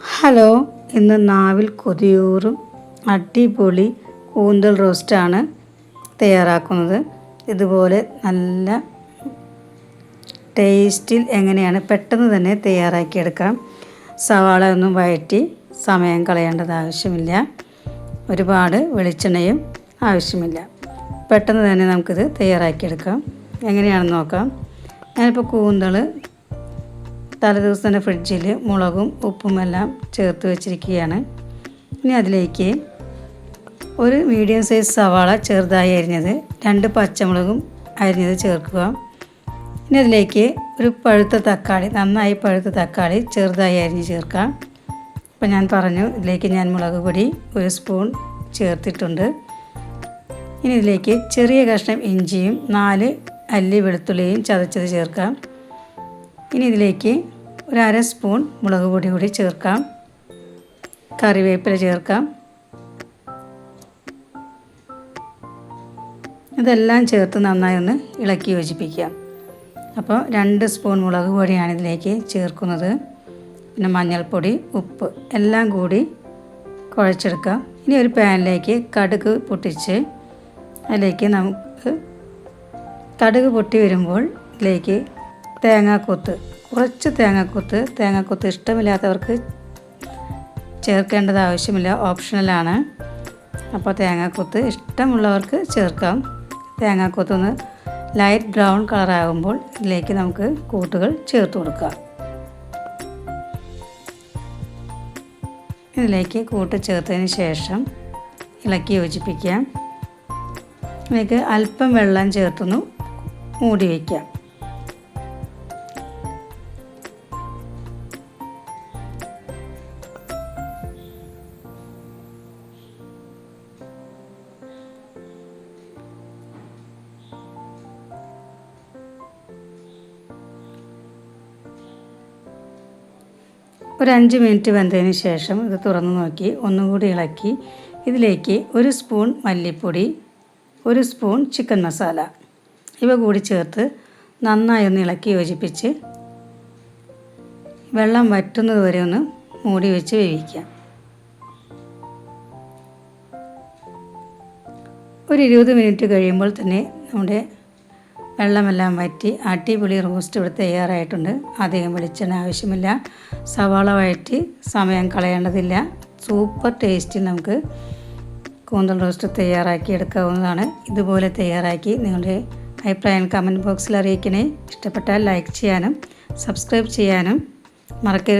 Hello, ഇന്ന് നാവിൽ കൊതിയൂറും അടിപൊളി കൂന്തൽ റോസ്റ്റാണ് തയ്യാറാക്കുന്നത്. ഇതുപോലെ നല്ല ടേസ്റ്റിൽ എങ്ങനെയാണ് പെട്ടെന്ന് തന്നെ തയ്യാറാക്കിയെടുക്കാം. സവാള ഒന്നും വഴറ്റി സമയം കളയേണ്ടത് ആവശ്യമില്ല. ഒരുപാട് വെളിച്ചെണ്ണയും ആവശ്യമില്ല. പെട്ടെന്ന് തന്നെ നമുക്കിത് തയ്യാറാക്കിയെടുക്കാം. എങ്ങനെയാണെന്ന് നോക്കാം. ഞാനിപ്പോൾ കൂന്തൽ തലേദിവസം തന്നെ ഫ്രിഡ്ജിൽ മുളകും ഉപ്പും എല്ലാം ചേർത്ത് വെച്ചിരിക്കുകയാണ്. ഇനി അതിലേക്ക് ഒരു മീഡിയം സൈസ് സവാള ചെറുതായി അരിഞ്ഞത്, 2 പച്ചമുളകും അരിഞ്ഞത് ചേർക്കുക. ഇനി അതിലേക്ക് ഒരു പഴുത്ത തക്കാളി, നന്നായി പഴുത്ത തക്കാളി ചെറുതായി അരിഞ്ഞ് ചേർക്കാം. ഇപ്പോൾ ഞാൻ പറഞ്ഞു, ഇതിലേക്ക് ഞാൻ മുളക് പൊടി 1 സ്പൂൺ ചേർത്തിട്ടുണ്ട്. ഇനി ഇതിലേക്ക് ചെറിയ കഷ്ണം ഇഞ്ചിയും 4 അല്ലി വെളുത്തുള്ളിയും ചതച്ചത് ചേർക്കാം. ഇനി ഇതിലേക്ക് 1/2 സ്പൂൺ മുളക് പൊടി കൂടി ചേർക്കാം. കറിവേപ്പില ചേർക്കാം. ഇതെല്ലാം ചേർത്ത് നന്നായി ഒന്ന് ഇളക്കി യോജിപ്പിക്കാം. അപ്പോൾ 2 സ്പൂൺ മുളക് പൊടിയാണ് ഇതിലേക്ക് ചേർക്കുന്നത്. പിന്നെ മഞ്ഞൾപ്പൊടി, ഉപ്പ് എല്ലാം കൂടി കുഴച്ചെടുക്കാം. ഇനി ഒരു പാനിലേക്ക് കടുക് പൊട്ടിച്ച് അതിലേക്ക് നമുക്ക് കടുക് പൊട്ടി വരുമ്പോൾ ഇതിലേക്ക് തേങ്ങാക്കൊത്ത്, കുറച്ച് തേങ്ങാക്കൊത്ത് ഇഷ്ടമില്ലാത്തവർക്ക് ചേർക്കേണ്ടത് ആവശ്യമില്ല, ഓപ്ഷണലാണ്. അപ്പോൾ തേങ്ങാക്കൊത്ത് ഇഷ്ടമുള്ളവർക്ക് ചേർക്കാം. തേങ്ങാക്കൊത്തൊന്ന് ലൈറ്റ് ബ്രൗൺ കളറാകുമ്പോൾ ഇതിലേക്ക് നമുക്ക് കൂട്ടുകൾ ചേർത്ത് കൊടുക്കാം. ഇതിലേക്ക് കൂട്ട് ചേർത്തതിന് ശേഷം ഇളക്കി യോജിപ്പിക്കാം. ഇതിലേക്ക് അല്പം വെള്ളം ചേർത്തൊന്ന് മൂടി വയ്ക്കാം. ഒരു 5 മിനിറ്റ് വെന്തതിന് ശേഷം ഇത് തുറന്ന് നോക്കി ഒന്നുകൂടി ഇളക്കി ഇതിലേക്ക് 1 സ്പൂൺ മല്ലിപ്പൊടി, 1 സ്പൂൺ ചിക്കൻ മസാല ഇവ കൂടി ചേർത്ത് നന്നായി ഒന്ന് ഇളക്കി യോജിപ്പിച്ച് വെള്ളം വറ്റുന്നത് വരെ ഒന്ന് മൂടി വെച്ച് വേവിക്കാം. ഒരു 20 മിനിറ്റ് കഴിയുമ്പോൾ തന്നെ നമ്മുടെ വെള്ളമെല്ലാം വറ്റി അടിപൊളി റോസ്റ്റ് ഇവിടെ തയ്യാറായിട്ടുണ്ട്. അധികം വെളിച്ചെണ്ണ ആവശ്യമില്ല. സവാള വഴറ്റി സമയം കളയേണ്ടതില്ല. സൂപ്പർ ടേസ്റ്റിൽ നമുക്ക് കൂന്തൽ റോസ്റ്റ് തയ്യാറാക്കി എടുക്കാവുന്നതാണ്. ഇതുപോലെ തയ്യാറാക്കി നിങ്ങളുടെ അഭിപ്രായം കമൻറ്റ് ബോക്സിൽ അറിയിക്കണേ. ഇഷ്ടപ്പെട്ടാൽ ലൈക്ക് ചെയ്യാനും സബ്സ്ക്രൈബ് ചെയ്യാനും മറക്കരുത്.